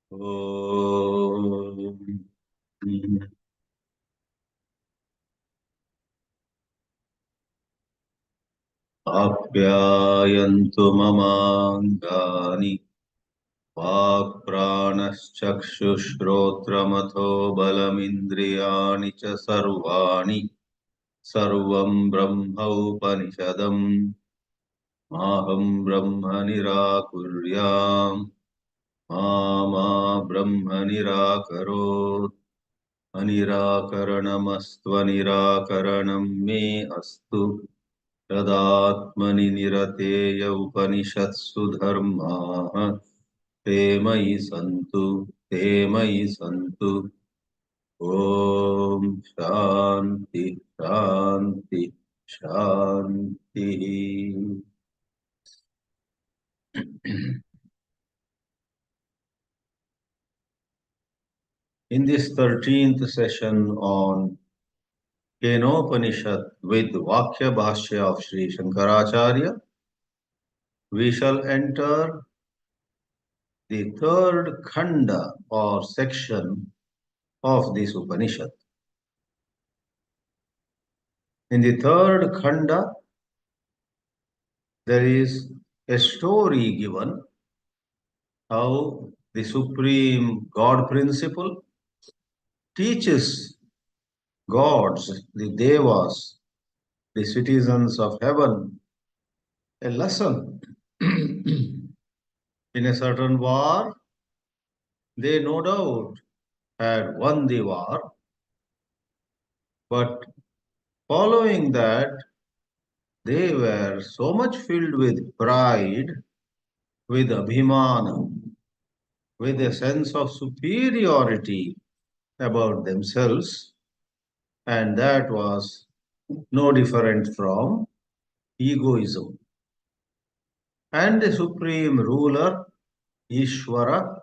Om. Apyayantu mamangani वाक्प्राणश्चक्षुश्रोत्रमथो बलमिन्द्रियाणि च सर्वाणि सर्वं ब्रह्मोपनिषदम् माहं ब्रह्म निराकुर्याम् मा ब्रह्म निराकरोत् अनिराकरणमस्त्वनिराकरणं मे अस्तु तदात्मनि निरतेय उपनिषत्सु धर्माः ते मयि सन्तु ते मयि सन्तु। ओम शांति शांति शांति। In this 13th session on Kena-Upanishad with vākya-bhāshya of Sri Shankarāchārya, we shall enter the third khanda or section of this Upanishad. In the third khanda, there is a story given how the Supreme God Principle teaches gods, the devas, the citizens of heaven, a lesson. In a certain war, they no doubt had won the war, but following that, they were so much filled with pride, with abhimana, with a sense of superiority about themselves, and that was no different from egoism. And the supreme ruler, Ishvara,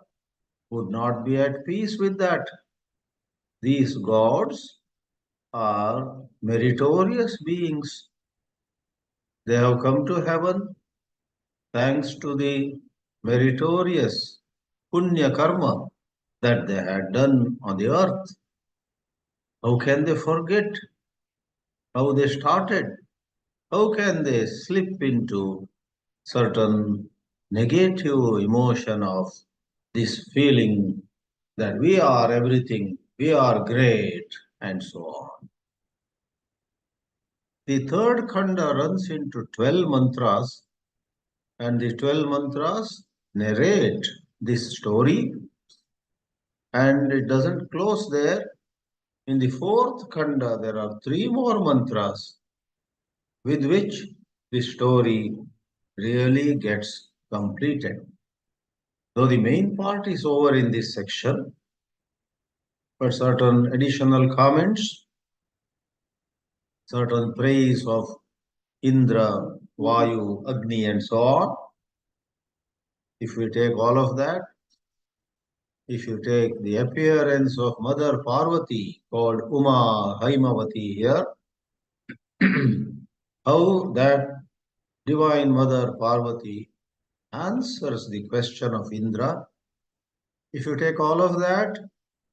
would not be at peace with that. These gods are meritorious beings. They have come to heaven thanks to the meritorious punya karma that they had done on the earth. How can they forget how they started? How can they slip into certain negative emotion of this feeling that we are everything, we are great, and so on? The third khanda runs into 12 mantras, and the 12 mantras narrate this story, and it doesn't close there. In the fourth khanda, there are 3 more mantras with which the story really gets completed. Though the main part is over in this section, but certain additional comments, certain praise of Indra, Vayu, Agni, and so on. If we take all of that, if you take the appearance of Mother Parvati, called Uma Haimavati here, how that Divine Mother Parvati answers the question of Indra. If you take all of that,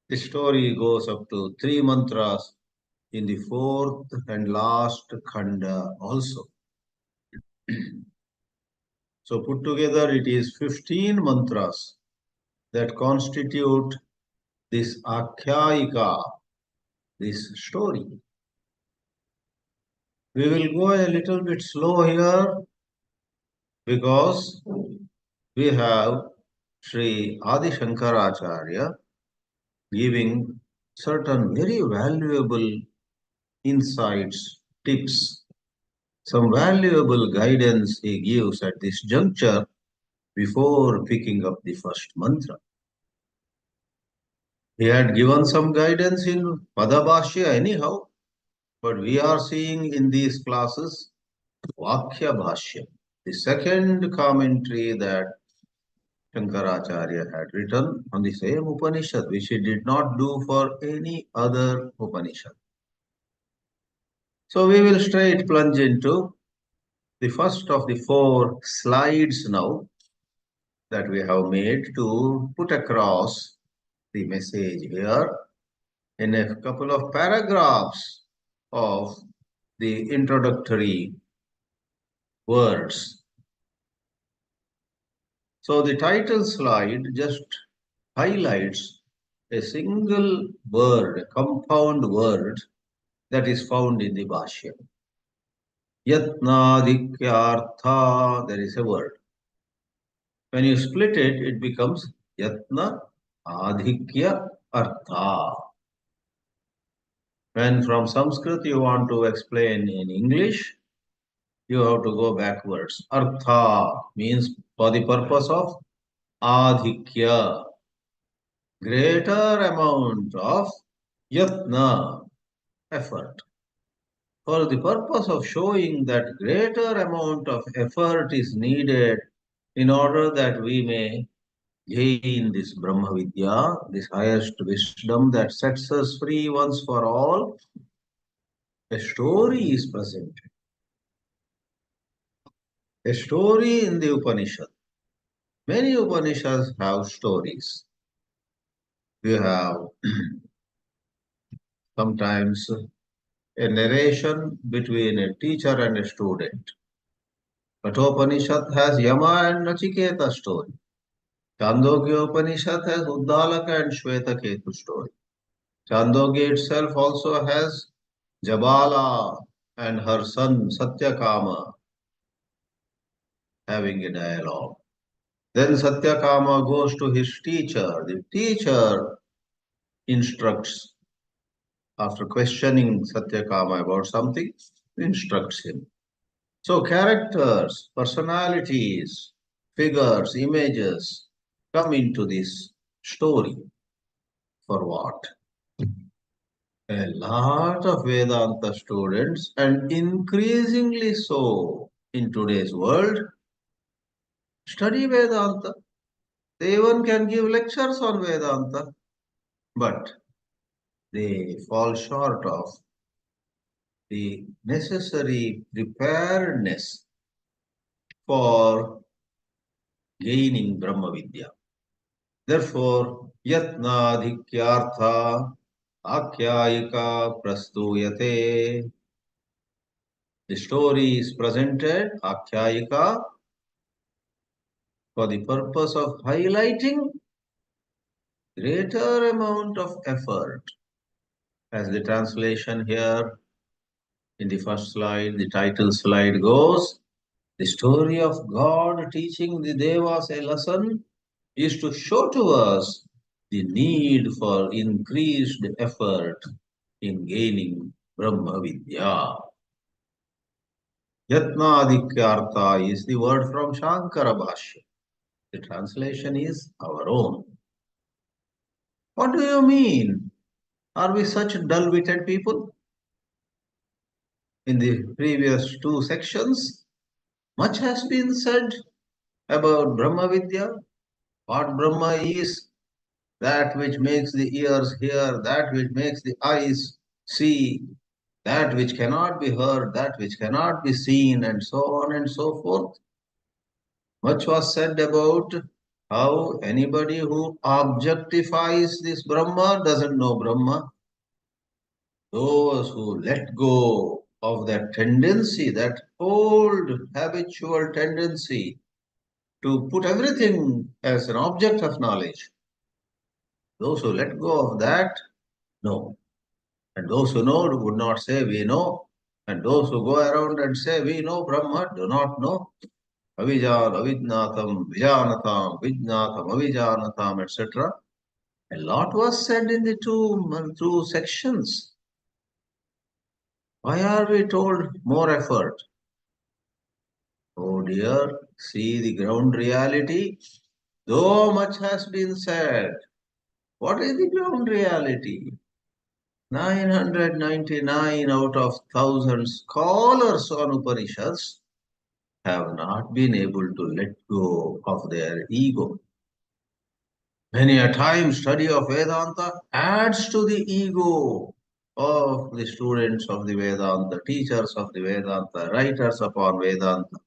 the story goes up to 3 mantras in the fourth and last khanda also. So put together it is 15 mantras that constitute this akhyayika, this story. We will go a little bit slow here because we have Sri Adi Shankarāchārya giving certain very valuable insights, tips, some valuable guidance he gives at this juncture before picking up the first mantra. He had given some guidance in Pada-bhāshya anyhow, but we are seeing in these classes vākya-bhāshya, the second commentary that Shankarāchārya had written on the same Upanishad, which he did not do for any other Upanishad. So we will straight plunge into the first of the 4 slides now. that we have made to put across the message here in a couple of paragraphs of the introductory words. So the title slide just highlights a single word, a compound word that is found in the Bhashya. Yatnadikyartha, there is a word. When you split it, it becomes Yatna Adhikya Artha. When from Sanskrit you want to explain in English, you have to go backwards. Artha means for the purpose of Adhikya, greater amount of Yatna, effort. For the purpose of showing that greater amount of effort is needed in order that we may gain this brahma-vidyā, this highest wisdom that sets us free once for all, a story is presented. A story in the Upanishad. Many Upanishads have stories. You have sometimes a narration between a teacher and a student. Kathopanishad has Yama and Nachiketa story. Chandogya Upanishad has Uddalaka and Shvetaketu story. Chandogya itself also has Jabala and her son Satyakama having a dialogue. Then Satyakama goes to his teacher. The teacher instructs, after questioning Satyakama about something, instructs him. So characters, personalities, figures, images come into this story. For what? A lot of Vedanta students, and increasingly so in today's world, study Vedanta. They even can give lectures on Vedanta, but they fall short of the necessary preparedness for gaining Brahma-vidyā. Therefore, yatnādhikyārtha ākhyāyika prastūyate. The story is presented, ākhyāyika, for the purpose of highlighting greater amount of effort. As the translation here in the first slide, the title slide goes, the story of God teaching the devas a lesson is to show to us the need for increased effort in gaining Brahma-vidyā. Yatnādhikyārtha is the word from Shankarāchārya. The translation is our own. What do you mean? Are we such dull-witted people? In the previous two sections, much has been said about Brahma-vidyā. What Brahma is, that which makes the ears hear, that which makes the eyes see, that which cannot be heard, that which cannot be seen, and so on and so forth. Much was said about how anybody who objectifies this Brahma doesn't know Brahma. Those who let go of that tendency, that old habitual tendency to put everything as an object of knowledge, those who let go of that, know. And those who know would not say we know. And those who go around and say we know Brahma do not know. Avijan, avidnatam, vijanatam, vijnatam, avijanatam, etc. A lot was said in the two sections. Why are we told more effort? Oh dear, see the ground reality. Though much has been said, what is the ground reality? 999 out of 1,000 scholars on Upanishads have not been able to let go of their ego. Many a time study of Vedanta adds to the ego of the students of the Vedanta, teachers of the Vedanta, writers upon Vedanta.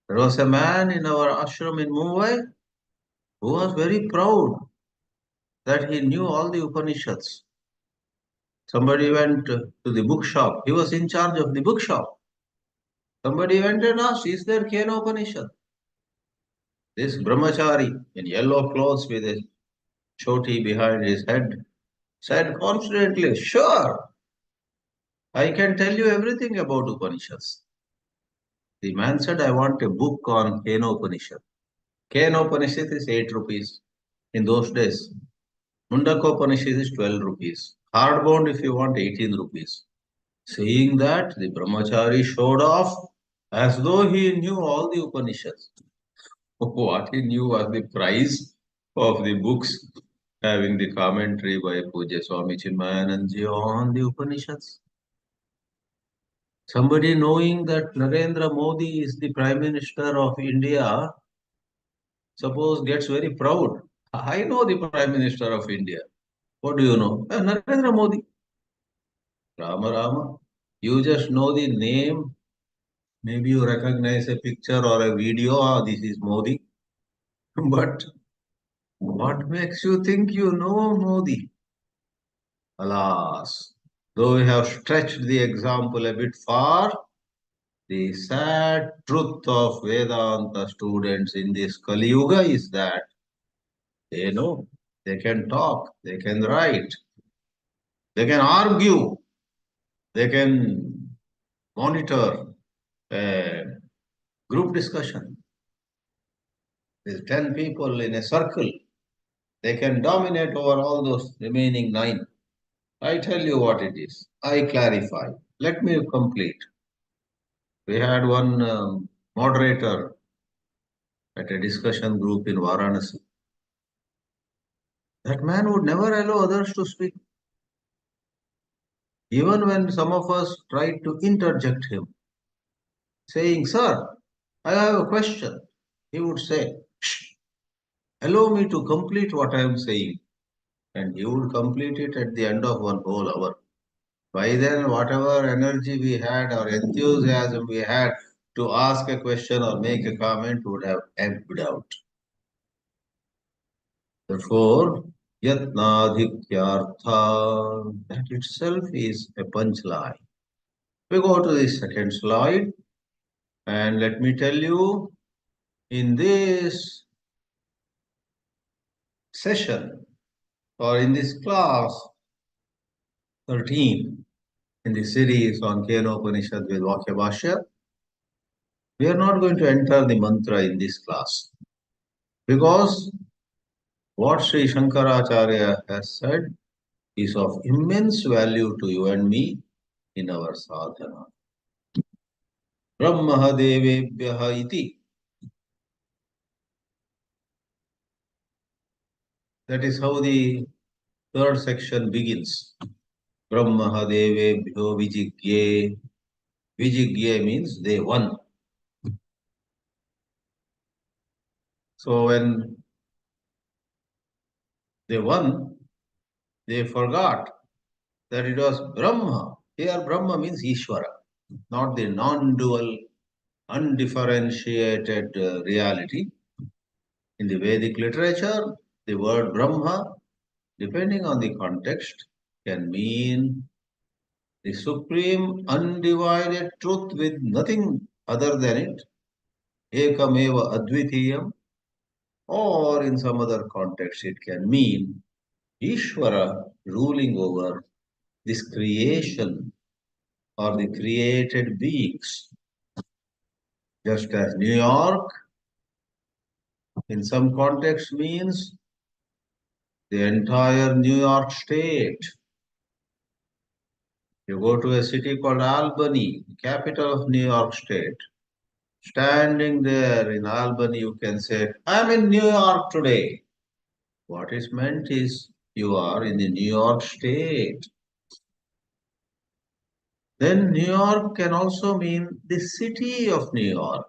There was a man in our ashram in Mumbai who was very proud that he knew all the Upanishads. Somebody went to the bookshop. He was in charge of the bookshop. Somebody went and asked, is there Kena-Upanishad? This brahmachari in yellow clothes with a choti behind his head said confidently, sure, I can tell you everything about Upanishads. The man said, I want a book on Kena-Upanishad. Kena-Upanishad is 8 rupees in those days. Mundaka-Upanishad is 12 rupees. Hardbound if you want 18 rupees. Seeing that, the brahmachari showed off as though he knew all the Upanishads. What he knew was the price of the books having the commentary by Pujya Swami Chinmayananji on the Upanishads. Somebody knowing that Narendra Modi is the Prime Minister of India, suppose gets very proud. I know the Prime Minister of India. What do you know? Narendra Modi. Rama Rama. You just know the name. Maybe you recognize a picture or a video. Oh, this is Modi. But what makes you think you know Modi? Alas, though we have stretched the example a bit far, the sad truth of Vedanta students in this Kali Yuga is that they know, they can talk, they can write, they can argue, they can monitor a group discussion. With 10 people in a circle, they can dominate over all those remaining 9. I tell you what it is. I clarify. Let me complete. We had one moderator at a discussion group in Varanasi. That man would never allow others to speak. Even when some of us tried to interject him, saying, Sir, I have a question, he would say, Shh, allow me to complete what I am saying. And he would complete it at the end of one whole hour. By then, whatever energy we had or enthusiasm we had to ask a question or make a comment would have ebbed out. Therefore, yatnadhikyartha, that itself is a punchline. We go to the second slide, and let me tell you, in this session or in this class 13 in the series on Kena-Upanishad with vākya-bhāshya, we are not going to enter the mantra in this class because what Sri Shankarāchārya has said is of immense value to you and me in our sadhana. Brahma-devebhya iti. That is how the third section begins. Brahma-devebhyo vijigye. Vijigye means they won. So when they won, they forgot that it was Brahma. Here Brahma means Ishvara, not the non-dual, undifferentiated reality. In the Vedic literature, the word Brahma, depending on the context, can mean the supreme undivided truth with nothing other than it, ekameva advitiyam, or in some other context it can mean Ishvara ruling over this creation or the created beings. Just as New York in some context means the entire New York state. You go to a city called Albany, capital of New York state. Standing there in Albany, you can say, I am in New York today. What is meant is you are in the New York state. Then New York can also mean the city of New York,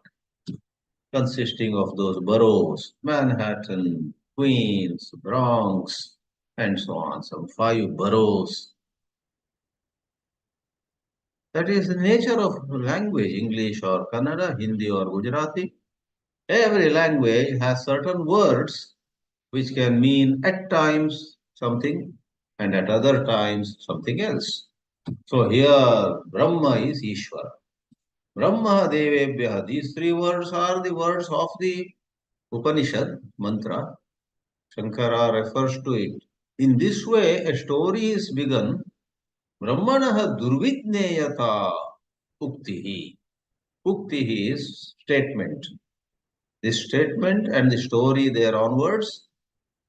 consisting of those boroughs, Manhattan, Queens, Bronx, and so on, some 5 boroughs. That is the nature of language, English or Kannada, Hindi or Gujarati. Every language has certain words which can mean at times something and at other times something else. So here Brahma is Ishvara. Brahma Devebhya. These three words are the words of the Upanishad mantra. Shankara refers to it. In this way, a story is begun. Brahmanaha durvidneyata uktihi. Uktihi is statement. This statement and the story there onwards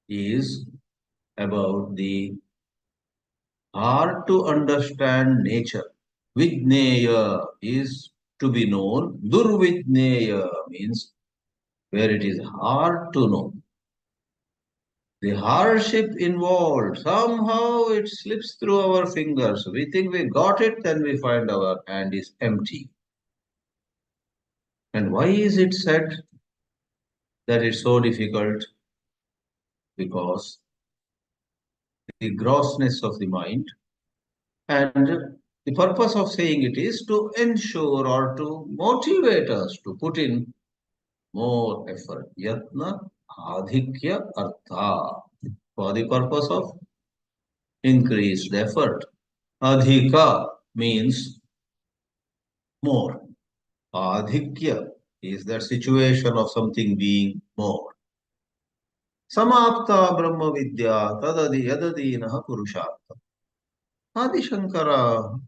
is about the hard to understand nature. Vidneya is to be known. Durvidneya means where it is hard to know. The hardship involved, somehow it slips through our fingers. We think we got it, then we find our hand is empty. And why is it said that it's so difficult? Because the grossness of the mind, and the purpose of saying it is to ensure or to motivate us to put in more effort. Yatna adhikya artha. For the purpose of increased effort. Adhika means more. Adhikya is that situation of something being more. Samapta brahma-vidyā tadadi yadadīnaha purushartha. Adi Shankara,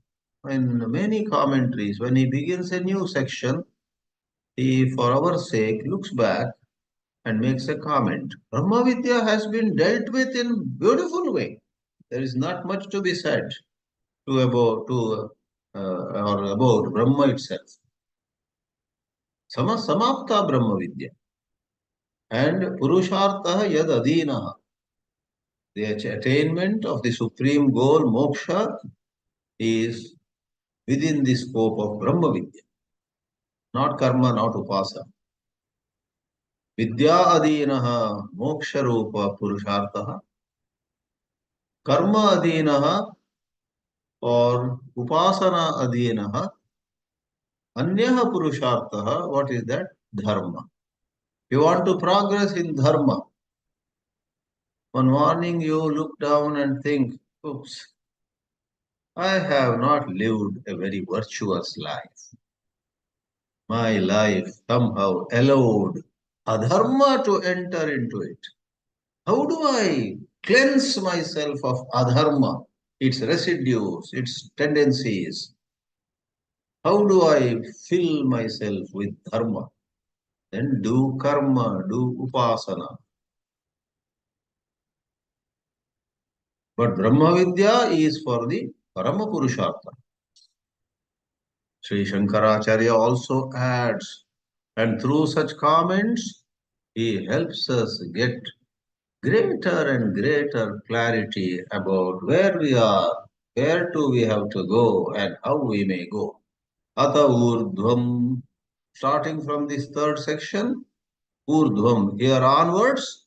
in many commentaries, when he begins a new section, he, for our sake, looks back and makes a comment. Brahma-vidyā has been dealt with in beautiful way. There is not much to be said about Brahma itself. Samapta brahma-vidyā. And Purushartha yad adinaha. The attainment of the supreme goal, moksha, is within the scope of Brahma-vidyā. Not karma, not upasa. Vidya adinaha moksha rupa purushartaha. Karma adinaha or upasana adinaha. Anyaha purushartaha. What is that? Dharma. You want to progress in dharma. One morning you look down and think, oops, I have not lived a very virtuous life. My life somehow allowed adharma to enter into it. How do I cleanse myself of adharma, its residues, its tendencies? How do I fill myself with dharma? Then do karma, do upasana. But Brahma-vidyā is for the Parama Purushartha. Sri Shankarāchārya also adds, and through such comments, he helps us get greater and greater clarity about where we are, where do we have to go, and how we may go. Ata urdhvam, starting from this third section, urdhvam, here onwards,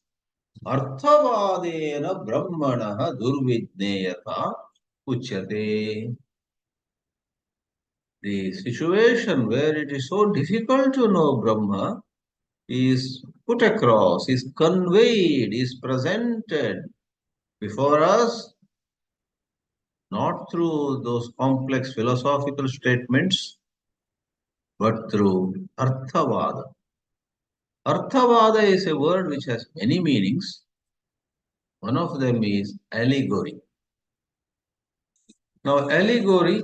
arthavadena brahmanaha durvidneyata uchyate. The situation where it is so difficult to know Brahma is put across, is conveyed, is presented before us, not through those complex philosophical statements, but through Arthavada. Arthavada is a word which has many meanings. One of them is allegory. Now, allegory,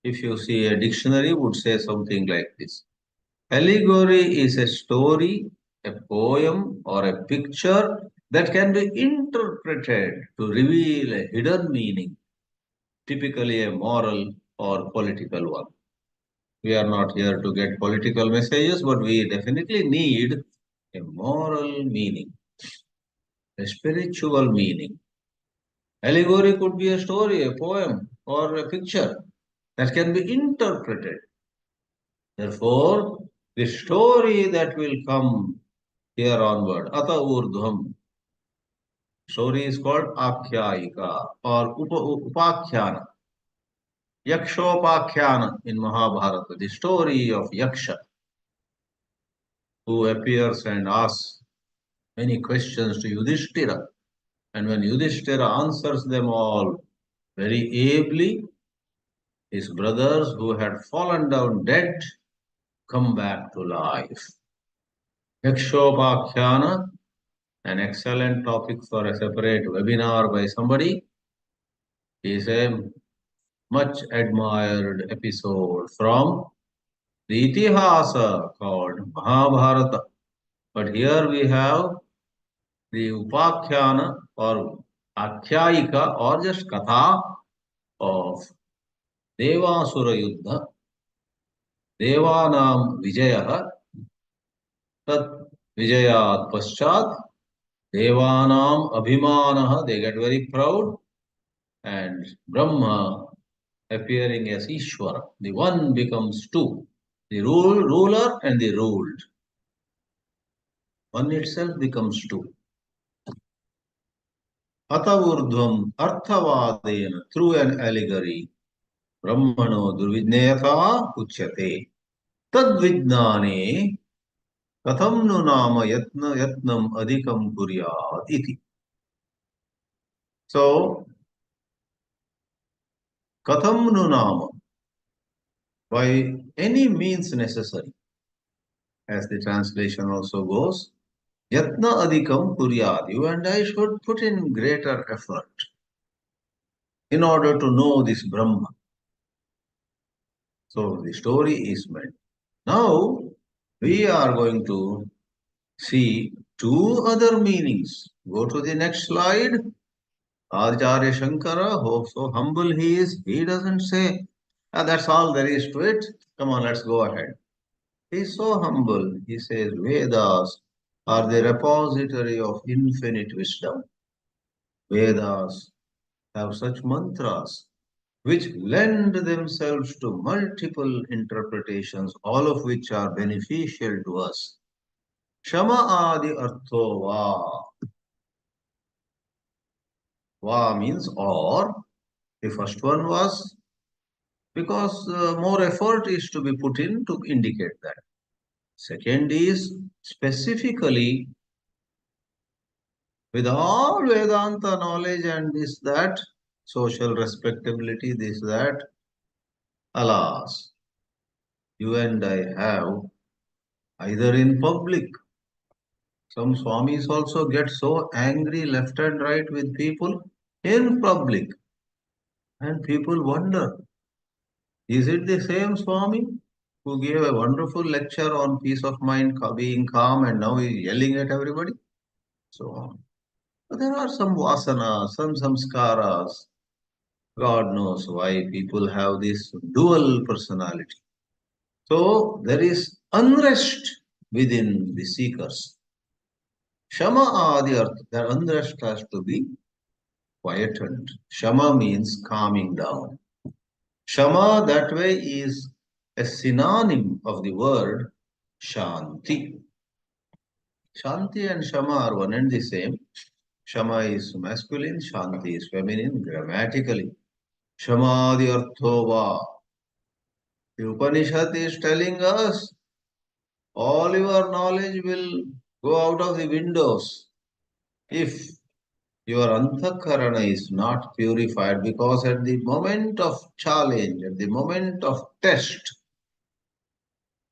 if you see a dictionary, would say something like this. Allegory is a story, a poem, or a picture that can be interpreted to reveal a hidden meaning, typically a moral or political one. We are not here to get political messages, but we definitely need a moral meaning, a spiritual meaning. Allegory could be a story, a poem, or a picture that can be interpreted. Therefore, the story that will come here onward, Ata Urdhvam, story is called Akhyayika or Upakhyana. Yakshopakhyana in Mahabharata, the story of Yaksha. who appears and asks many questions to Yudhishthira. And when Yudhishthira answers them all very ably, his brothers who had fallen down dead come back to life. Yakshopakhyanā, an excellent topic for a separate webinar by somebody, is a much admired episode from the Itihasa called Mahabharata. But here we have the Upakhyana or Akhyayika or just Katha of Devasura Yuddha, Devanam Vijayah, Tat Vijayat Paschat, Devanam Abhimanah, they get very proud, and Brahma appearing as Ishvara. The one becomes two, the ruler and the ruled. One itself becomes two. Atavurdhvam Arthavadena, through an allegory, Brahmano Durvidneyatha Uchyate. Tadvidnane Katham nu nama yatnam adhikam kuryat iti. So, Katham nu nama, by any means necessary, as the translation also goes, Yatna adhikam kuryat. You and I should put in greater effort in order to know this Brahma. So the story is meant. Now we are going to see two other meanings. Go to the next slide. Acharya Shankara, oh, so humble he is, he doesn't say, that's all there is to it. Come on, let's go ahead. He is so humble. He says, Vedas are the repository of infinite wisdom. Vedas have such mantras which lend themselves to multiple interpretations, all of which are beneficial to us. Shama adi artho va. Va means or. The first one was because more effort is to be put in to indicate that. Second is specifically with all Vedanta knowledge and this, that, social respectability, this, that, alas, you and I have either in public. Some Swamis also get so angry left and right with people in public. And people wonder, is it the same Swami who gave a wonderful lecture on peace of mind, being calm, and now he's yelling at everybody? So on. But there are some vasanas, some samskaras. God knows why people have this dual personality. So there is unrest within the seekers. Shama adi artha, that unrest has to be quietened. Shama means calming down. Shama that way is a synonym of the word Shanti. Shanti and Shama are one and the same. Shama is masculine, Shanti is feminine grammatically. Shamadi Arthova. The Upanishad is telling us all your knowledge will go out of the windows if your Anthakarana is not purified, because at the moment of challenge, at the moment of test,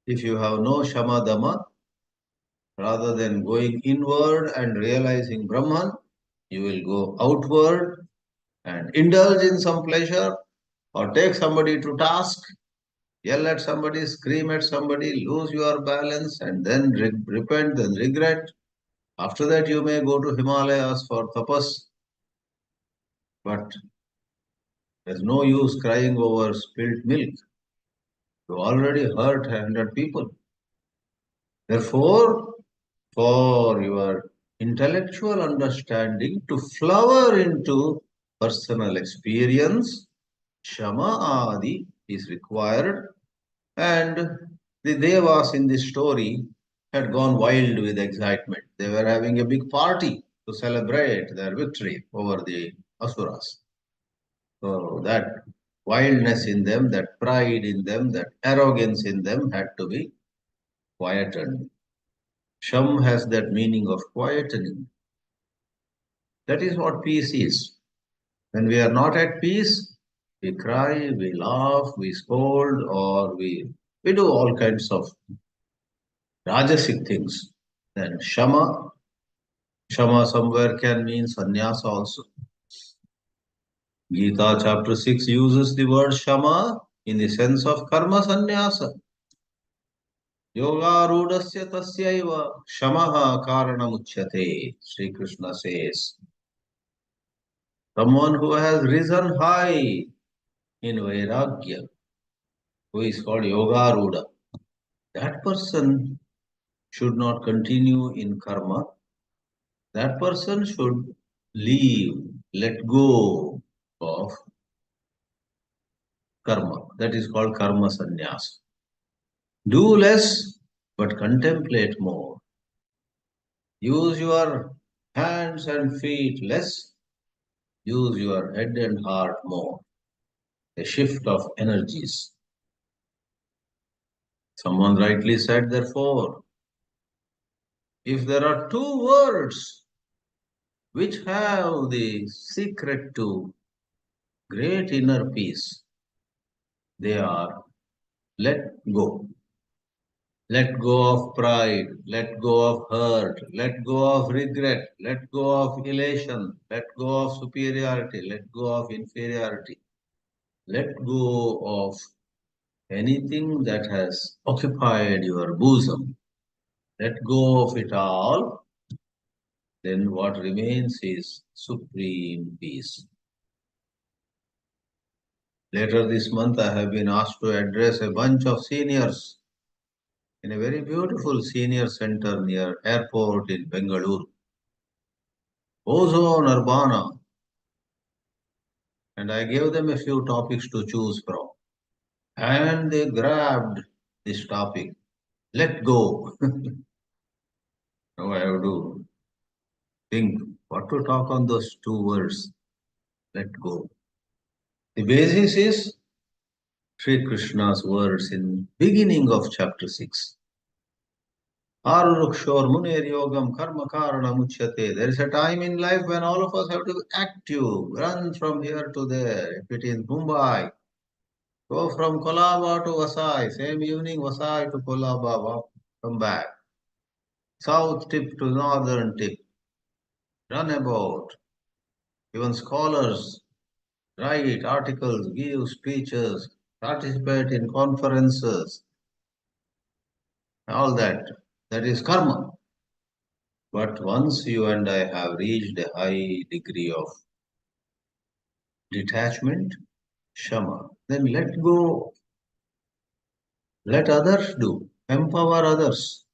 if you have no Shamadama, rather than going inward and realizing Brahman, you will go outward and indulge in some pleasure or take somebody to task, yell at somebody, scream at somebody, lose your balance and then repent, then regret. After that, you may go to Himalayas for tapas. But there's no use crying over spilt milk. You already hurt 100 people. Therefore, for your intellectual understanding to flower into personal experience, Shama Adi is required, and the devas in this story had gone wild with excitement. They were having a big party to celebrate their victory over the asuras. So that wildness in them, that pride in them, that arrogance in them had to be quieted. Sham has that meaning of quietening. That is what peace is. When we are not at peace, we cry, we laugh, we scold, or we do all kinds of rajasic things. Then Shama somewhere can mean sannyasa also. Gita chapter 6 uses the word Shama in the sense of karma sannyasa. Yoga rudasya tasyaiva shamaha karanamuchyate. Sri Krishna says, someone who has risen high in vairagya, who is called yoga ruda, that person should not continue in karma. That person should leave, let go of karma. That is called karma sannyas. Do less, but contemplate more. Use your hands and feet less. Use your head and heart more. A shift of energies. Someone rightly said, therefore, if there are two words which have the secret to great inner peace, they are let go. Let go of pride, let go of hurt, let go of regret, let go of elation, let go of superiority, let go of inferiority, let go of anything that has occupied your bosom. Let go of it all, then what remains is supreme peace. Later this month, I have been asked to address a bunch of seniors in a very beautiful senior center near airport in Bengaluru. Ozone Urbana, and I gave them a few topics to choose from. And they grabbed this topic, let go. Now I have to think what to talk on those two words, let go. The basis is Sri Krishna's words in beginning of chapter 6. Arurukshor Munir Yogam Karma Karana Muchyate. There is a time in life when all of us have to be active, run from here to there. If it is Mumbai, go from Kolaba to Vasai, same evening Vasai to Kolaba, come back. South tip to northern tip, run about. Even scholars write articles, give speeches, participate in conferences, all that. That is karma. But once you and I have reached a high degree of detachment, shama, then let go. Let others do. Empower others.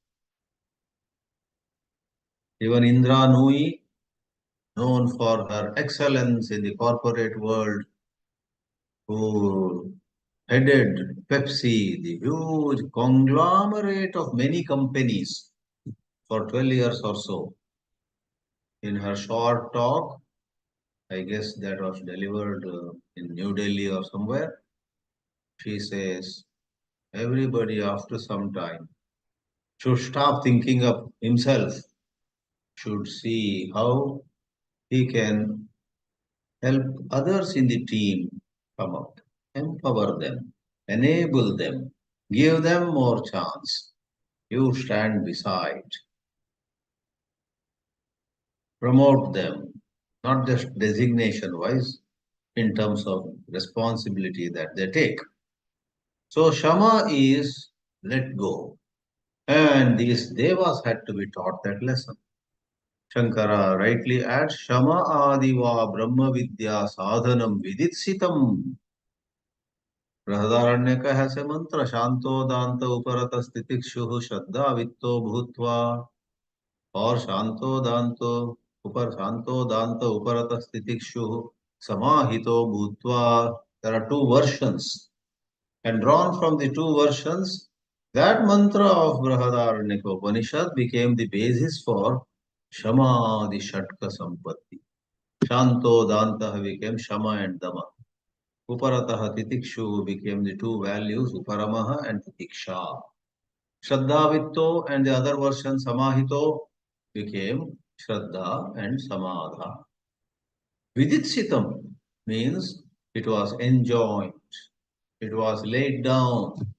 Even Indra Nui, known for her excellence in the corporate world, who headed Pepsi, the huge conglomerate of many companies, for 12 years or so. In her short talk, I guess that was delivered in New Delhi or somewhere, she says, everybody after some time should stop thinking of himself, should see how he can help others in the team come up, empower them, enable them, give them more chance. You stand beside, promote them, not just designation wise, in terms of responsibility that they take. So, Shama is let go. And these devas had to be taught that lesson. Shankara rightly adds Shama Adiva brahma-vidyā sadhanam viditsitam. Brahadaranyaka has a mantra Shanto Danta Uparata Stitikshuhu Shraddha Vitto Bhutva, or Shanto Danta Uparata Stitikshuhu Samahito Bhutva. There are two versions, and drawn from the two versions, that mantra of Upanishad became the basis for Shama the Shatka Sampatti. Shanto Dantaha became Shama and Dama. Uparataha Titikshu became the two values, Uparamaha and Titiksha. Shraddha and the other version Samahito became Shraddha and Samadha. Viditsitam means it was enjoined, it was laid down.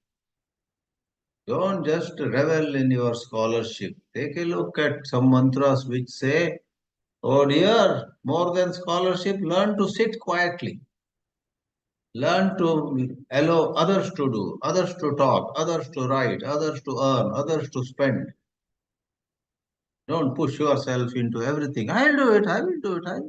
Don't just revel in your scholarship. Take a look at some mantras which say, oh dear, more than scholarship, learn to sit quietly. Learn to allow others to do, others to talk, others to write, others to earn, others to spend. Don't push yourself into everything. I'll do it, I will do it,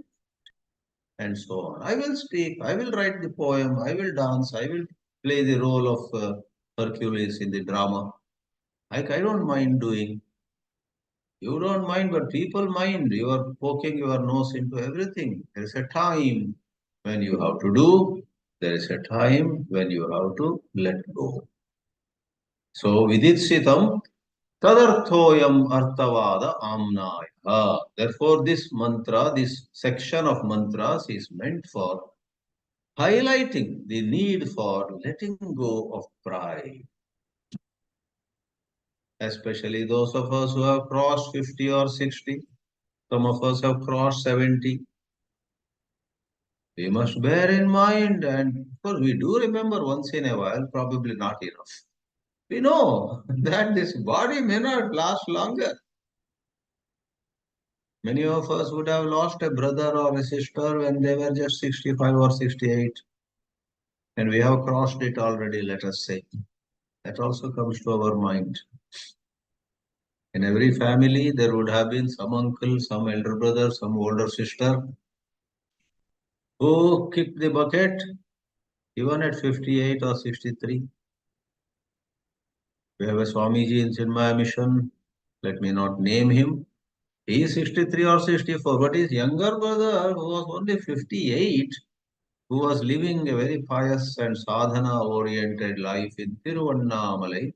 and so on. I will speak, I will write the poem, I will dance, I will play the role of Hercules in the drama. I don't mind doing. You don't mind, but people mind. You are poking your nose into everything. There is a time when you have to do, there is a time when you have to let go. So, viditsitam tadarthoyam artavada amnaya. Therefore, this mantra, this section of mantras is meant for highlighting the need for letting go of pride, especially those of us who have crossed 50 or 60. Some of us have crossed 70. We must bear in mind, and of course, we do remember once in a while, probably not enough. We know that this body may not last longer. Many of us would have lost a brother or a sister when they were just 65 or 68, and we have crossed it already, let us say. That also comes to our mind. In every family, there would have been some uncle, some elder brother, some older sister who kicked the bucket even at 58 or 63. We have a Swamiji in Chinmaya Mission. Let me not name him. He is 63 or 64, but his younger brother, who was only 58, who was living a very pious and sadhana-oriented life in Tiruvannamalai,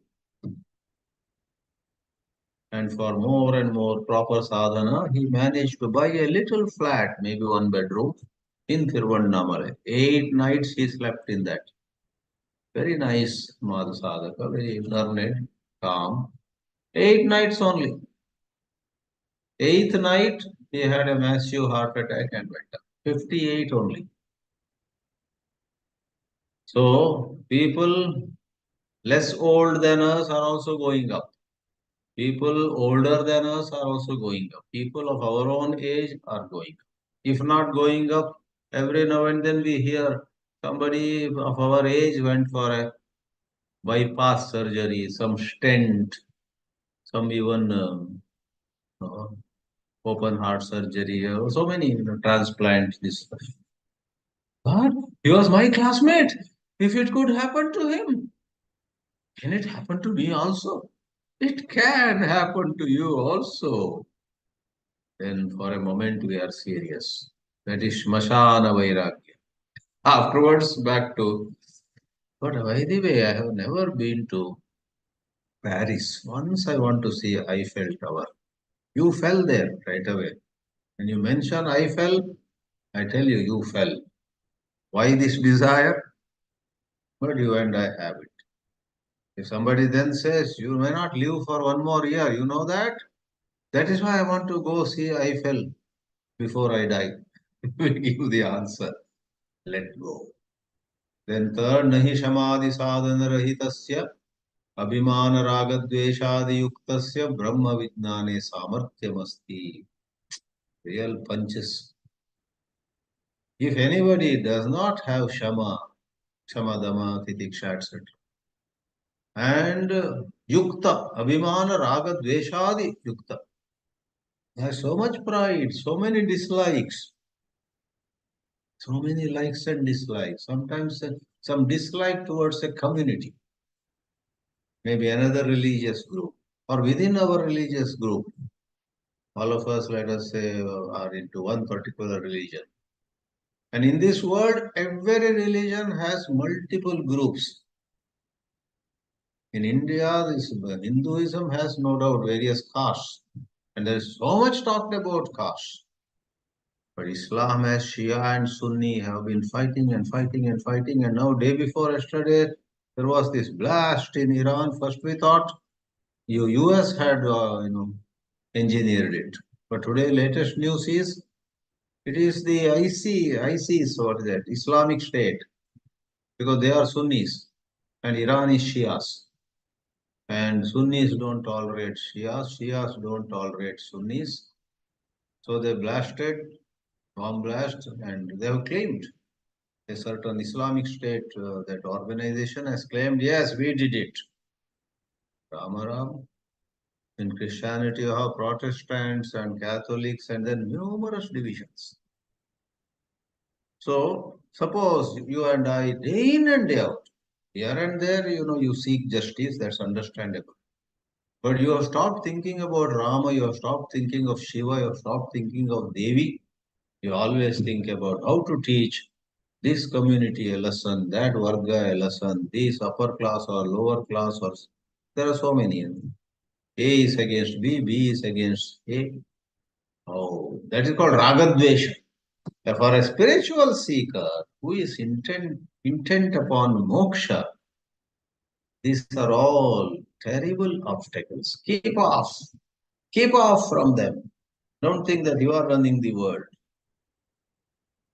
and for more and more proper sadhana, he managed to buy a little flat, maybe one bedroom, in Tiruvannamalai. 8 nights he slept in that. Very nice Madhasadhaka, very learned, calm. 8 nights only. Eighth night, he had a massive heart attack and went up. 58 only. So, people less old than us are also going up. People older than us are also going up. People of our own age are going up. If not going up, every now and then we hear somebody of our age went for a bypass surgery, some stent, some even uh, open heart surgery, so many transplants. This, but he was my classmate. If it could happen to him, can it happen to me also? It can happen to you also. Then for a moment we are serious. That is Shmashana Vairagya. Afterwards, back to, but by the way, I have never been to Paris. Once I want to see Eiffel Tower. You fell there right away. When you mention Eiffel, I tell you, you fell. Why this desire? But you and I have it. If somebody then says, you may not live for one more year, you know that? That is why I want to go see Eiffel before I die. We give the answer. Let go. Then third, nahi samadhi sadhana rahitasya abhimana ragadveshadi yuktasya brahma vijnane samarthyamasti. Real punches. If anybody does not have shama, shamadama, titiksha, etc., and yukta, abhimana ragadveshadi yukta, has so much pride, so many dislikes, so many likes and dislikes. Sometimes some dislike towards a community, maybe another religious group, or within our religious group. All of us, let us say, are into one particular religion. And in this world, every religion has multiple groups. In India, this Hinduism has no doubt various castes. And there is so much talked about castes. But Islam as Shia and Sunni have been fighting and fighting and fighting. And now, day before yesterday, there was this blast in Iran. First, we thought US had engineered it. But today, latest news is it is the ISIS, what is that? Islamic State, because they are Sunnis and Iran is Shias. And Sunnis don't tolerate Shias, Shias don't tolerate Sunnis. So they blasted, bomb blast, and they have claimed a certain Islamic State, that organization has claimed, yes, we did it. Ramaram. In Christianity, you have Protestants and Catholics and then numerous divisions. So, suppose you and I, day in and day out, here and there, you seek justice, that's understandable. But you have stopped thinking about Rama, you have stopped thinking of Shiva, you have stopped thinking of Devi. You always think about how to teach this community a lesson, that Varga a lesson, this upper class or lower class, or there are so many. A is against B, B is against A. Oh, that is called Ragadvesha. For a spiritual seeker who is intent upon moksha, these are all terrible obstacles. Keep off from them. Don't think that you are running the world.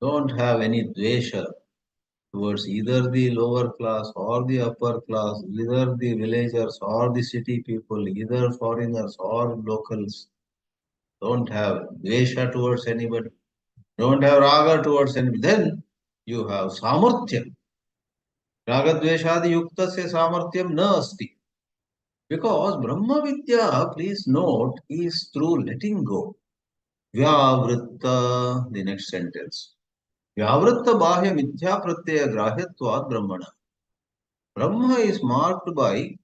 Don't have any dvesha towards either the lower class or the upper class, either the villagers or the city people, either foreigners or locals. Don't have dvesha towards anybody. Don't have raga towards anybody. Then you have samarthya. Ragadveshadi yuktasya samarthyam na asti. Because brahma-vidyā, please note, is through letting go. Vyavritta, the next sentence. Vyavritta bahya mithya pratyaya grahyatvad brahmana. Brahma is marked by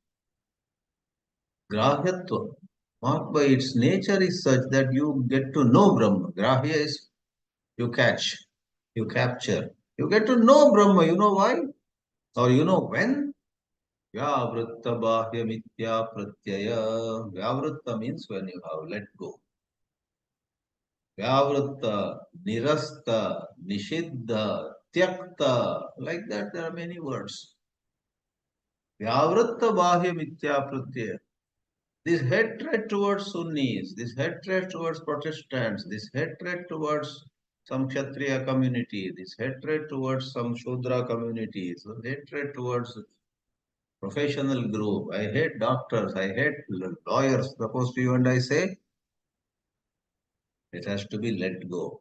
grahyatva. Marked by its nature is such that you get to know Brahma. Grahya is you catch, you capture. You get to know Brahma. You know why? Or you know when? Vyavritta bahya mithya pratyaya. Vyavritta means when you have let go. Vyavritta, nirasta, nishiddha, tyakta. Like that, there are many words. Vyavritta bahya mithya pratyaya. This hatred towards Sunnis, this hatred towards Protestants, this hatred towards some Kshatriya community, this hatred towards some Shudra community, so hatred towards professional group. I hate doctors, I hate lawyers. Suppose to you and I say, it has to be let go.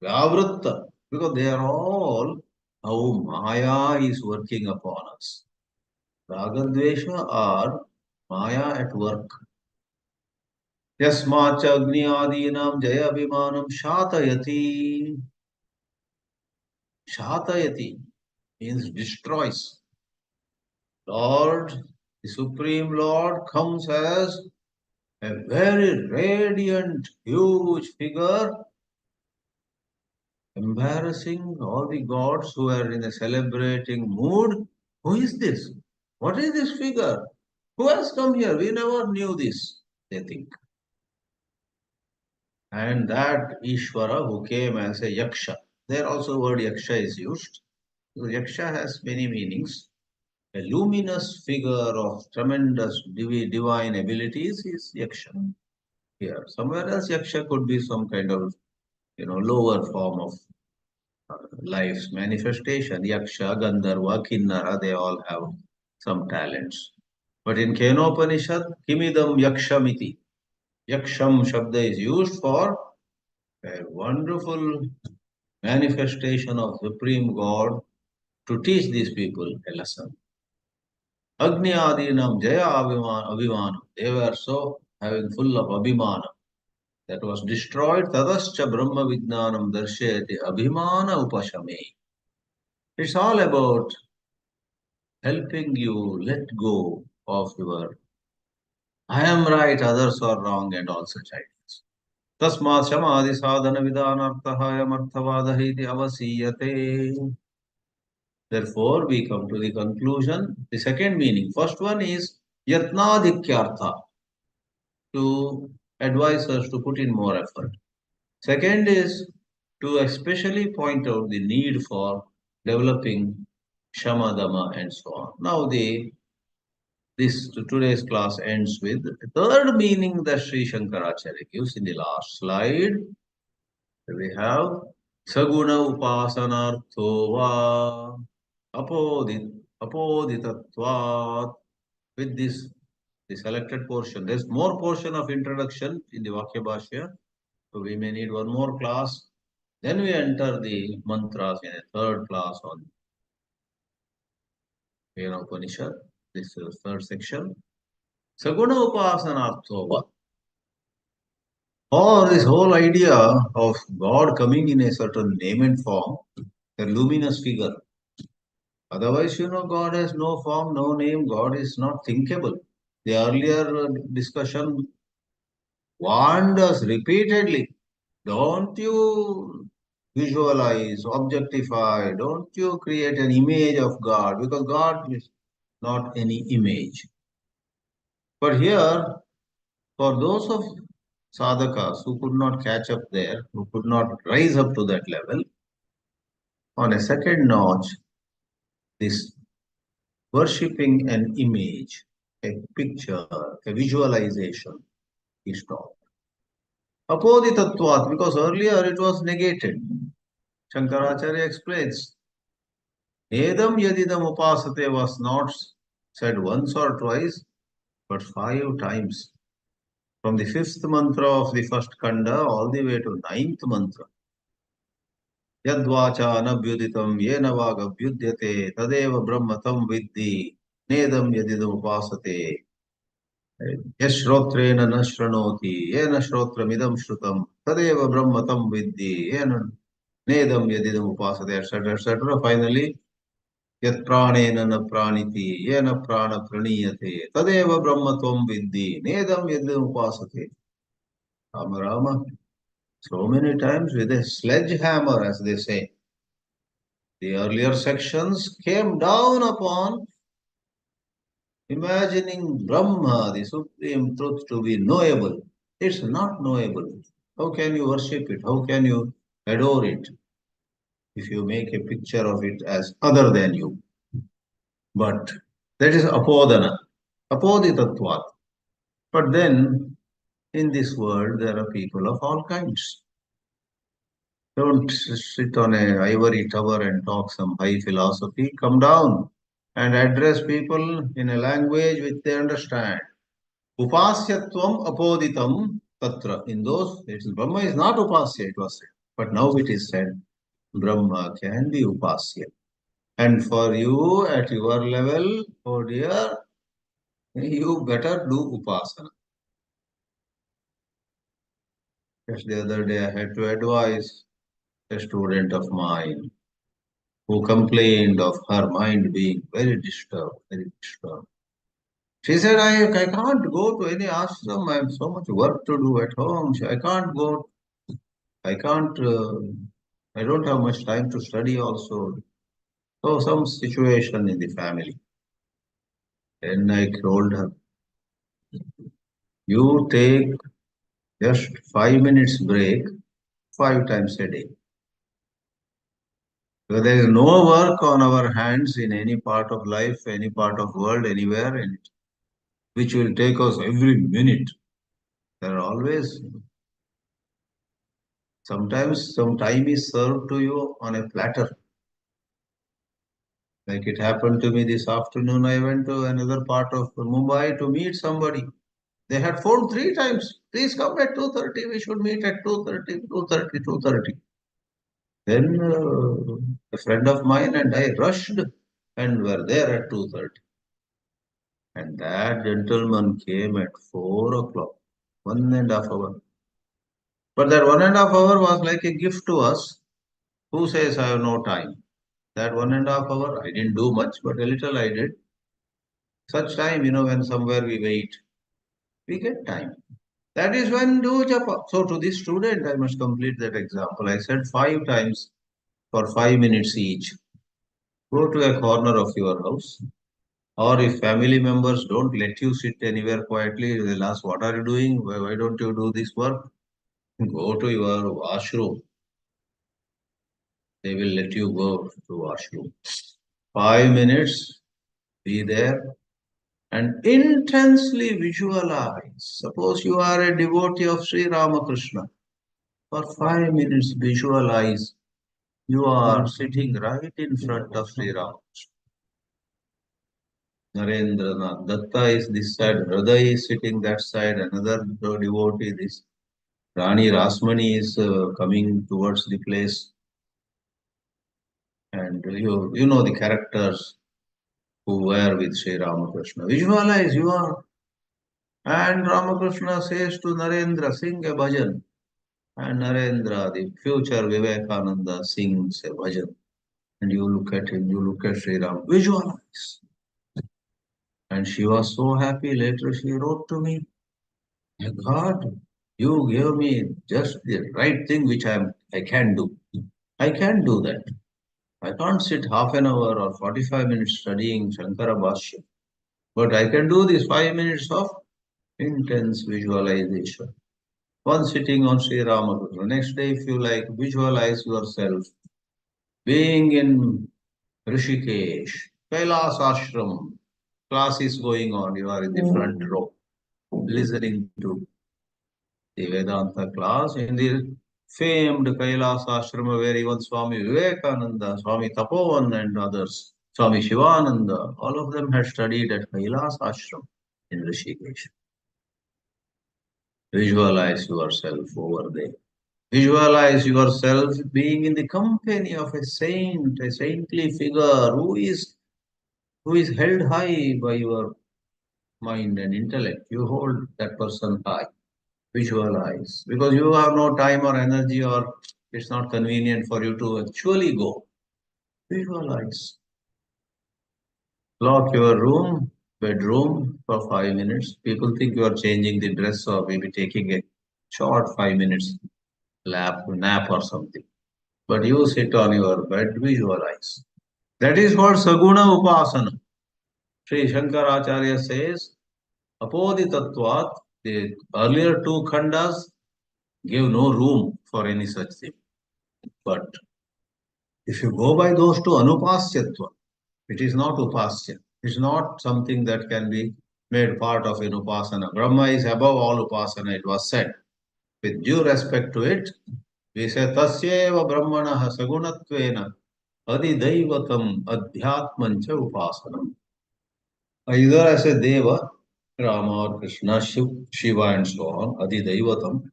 Vyavritta, because they are all how Maya is working upon us. Ragadvesha are Maya at work. Yasmacha agni adinam jaya abhimanam shatayati. Shatayati means destroys. Lord, the Supreme Lord comes as a very radiant, huge figure, embarrassing all the gods who are in a celebrating mood. Who is this? What is this figure? Who has come here? We never knew this, they think. And that Ishvara who came as a Yaksha. There also word Yaksha is used. So Yaksha has many meanings. A luminous figure of tremendous divine abilities is Yaksha. Here, somewhere else, Yaksha could be some kind of lower form of life's manifestation. Yaksha, Gandharva, Kinnara, they all have some talents. But in Kena-Upanishad, Kimidam Yakshamiti. Yaksham Shabda is used for a wonderful manifestation of Supreme God to teach these people a lesson. Agni Adinam Jaya Abhimanam. They were so having full of Abhimana that was destroyed. Tadascha Brahma Vijnanam Darshayati Abhimana Upashame. It's all about helping you let go of your I am right, others are wrong, and all such ideas. Tasmat Samadhi Sadhana Vidanarthahayam Arthavadahi Avasiyate. Therefore, we come to the conclusion. The second meaning. First one is Yatnadikyartha, to advise us to put in more effort. Second is to especially point out the need for developing Shamadama and so on. Now, the today's class ends with the third meaning that Sri Shankarāchārya gives in the last slide. We have Saguna Upasanartho va apoditatvat. With this, the selected portion. There's more portion of introduction in the vākya-bhāshya. So we may need one more class. Then we enter the mantras in a third class on Kena-Upanishad. This is the third section. Saguna Upasanartho. Or this whole idea of God coming in a certain name and form, a luminous figure. Otherwise, God has no form, no name. God is not thinkable. The earlier discussion warned us repeatedly, don't you visualize, objectify, don't you create an image of God, because God is not any image. But here, for those of sadhakas who could not catch up there, who could not rise up to that level, on a second notch, this worshipping an image, a picture, a visualization is taught. Apoditatvat, because earlier it was negated. Shankarāchārya explains, Edam yadidam upasate was not said once or twice, but 5 times. From the 5th mantra of the first kanda all the way to 9th mantra. Yadvacha anabhyuditam yena vākya-bhāshya tadeva brahma tam viddhi nedam yadidam upasate. Yashrotrena na shranoti yena shrotramidam shrutam tadeva brahma tam viddhi yena nedam yadidam upasate, etc., etc. Finally, Yat pranena na praniti, yena prana praniyate, tadeva brahma tvam viddhi, nedam yadam upasate. Rama Rama. So many times with a sledgehammer, as they say. The earlier sections came down upon imagining Brahma, the supreme truth, to be knowable. It's not knowable. How can you worship it? How can you adore it if you make a picture of it as other than you? But that is apodana, apoditatvat. But then, in this world, there are people of all kinds. Don't sit on a ivory tower and talk some high philosophy. Come down and address people in a language which they understand. Upasyatvam apoditam tatra. In those, Brahma is not upasya, it was said. But now it is said, Brahma can be upasya. And for you, at your level, oh dear, you better do upasana. Just the other day, I had to advise a student of mine who complained of her mind being very disturbed, very disturbed. She said, I can't go to any ashram. I have so much work to do at home. I can't go. I can't, I don't have much time to study also. So some situation in the family. Then I told her, you take just 5 minutes break 5 times a day. So there is no work on our hands in any part of life, any part of world, anywhere, which will take us every minute. There are always, sometimes some time is served to you on a platter. Like it happened to me this afternoon, I went to another part of Mumbai to meet somebody. They had phoned 3 times. Please come at 2:30. We should meet at 2:30, 2:30, 2:30. Then a friend of mine and I rushed and were there at 2:30. And that gentleman came at 4 o'clock, 1.5 hours. But that 1.5 hour was like a gift to us. Who says I have no time? That 1.5 hour, I didn't do much, but a little I did. Such time, when somewhere we wait, we get time. That is when do japa. So to this student, I must complete that example. I said 5 times for 5 minutes each. Go to a corner of your house. Or if family members don't let you sit anywhere quietly, they'll ask, what are you doing? Why don't you do this work? Go to your washroom. They will let you go to washroom. 5 minutes, be there. and intensely visualize. Suppose you are a devotee of Sri Ramakrishna. For 5 minutes, visualize you are sitting right in front of Sri Ramakrishna. Narendranath Datta is this side, Hriday is sitting that side, another devotee, this Rani Rasmani is coming towards the place. And you know the characters who were with Sri Ramakrishna. Visualize you are. And Ramakrishna says to Narendra, sing a bhajan. And Narendra, the future Vivekananda, sings a bhajan. And you look at him, you look at Sri Ram, visualize. And she was so happy. Later she wrote to me, my God, you gave me just the right thing which I can do. I can do that. I can't sit half an hour or 45 minutes studying Shankarāchārya, but I can do this 5 minutes of intense visualization. One sitting on Sri Ramakrishna. Next day, if you like, visualize yourself being in Rishikesh, Kailas Ashram. Class is going on. You are in the front row, listening to the Vedanta class in the famed Kailas Ashrama, where even Swami Vivekananda, Swami Tapovan, and others, Swami Shivananda, all of them had studied at Kailas Ashram in Rishikesh. Visualize yourself over there. Visualize yourself being in the company of a saint, a saintly figure who is held high by your mind and intellect. You hold that person high. Visualize, because you have no time or energy, or it's not convenient for you to actually go. Visualize. Lock your room, bedroom for 5 minutes. People think you are changing the dress or maybe taking a short 5 minutes nap or something. But you sit on your bed, visualize. That is what Saguna Upasana. Sri Shankarāchārya says, Apoditatvat, the earlier two khandas gave no room for any such thing. But if you go by those two, Anupasyatva, it is not Upasya. It's not something that can be made part of an Upasana. Brahma is above all Upasana, it was said. With due respect to it, we say, Tasyeva Brahmanaha Sagunatvena Adidaivatam Adhyatmancha Upasanam. Either as a Deva, Rama or Krishna, Shiva and so on, Adidaivatam,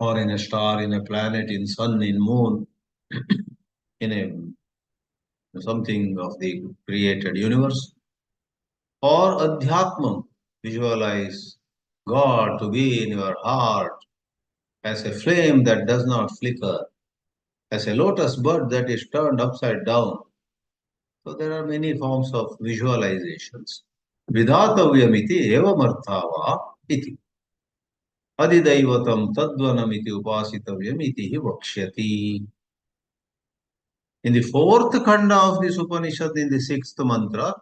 or in a star, in a planet, in sun, in moon, in a something of the created universe, or Adhyatmam, visualize God to be in your heart as a flame that does not flicker, as a lotus bud that is turned upside down. So there are many forms of visualizations. Vidhatavyamiti evamarthava iti. Adidaivatam tadvanamiti upasitavyamiti hi vakshyati. In the fourth khanda of this Upanishad, in the sixth mantra,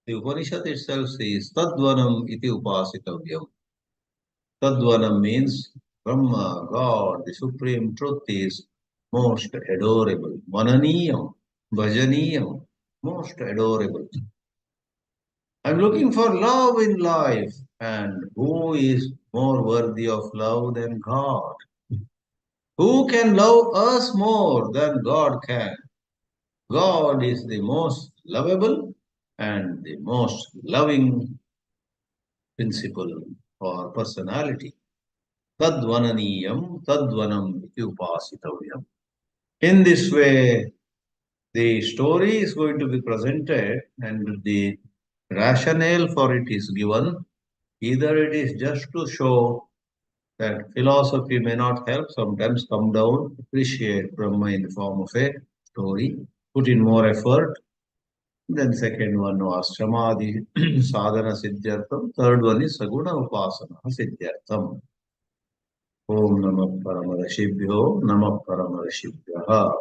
the Upanishad itself says, Tadvanam iti upasitavyam. Tadvanam means Brahma, God, the Supreme Truth is most adorable. Mananiyam, Bhajaniyam, most adorable. I'm looking for love in life. And who is more worthy of love than God? Who can love us more than God can? God is the most lovable and the most loving principle or personality. Tadvananiyam, tadvanam iti upasitavyam. In this way, the story is going to be presented and the rationale for it is given. Either it is just to show that philosophy may not help, sometimes come down, appreciate Brahma in the form of a story, put in more effort. Then second one was Samadhi Sadhana Siddhyartham. Third one is Saguna Upasana Siddhyartham. Om Namah Paramarashibhyo Namah Paramarashibhyaha.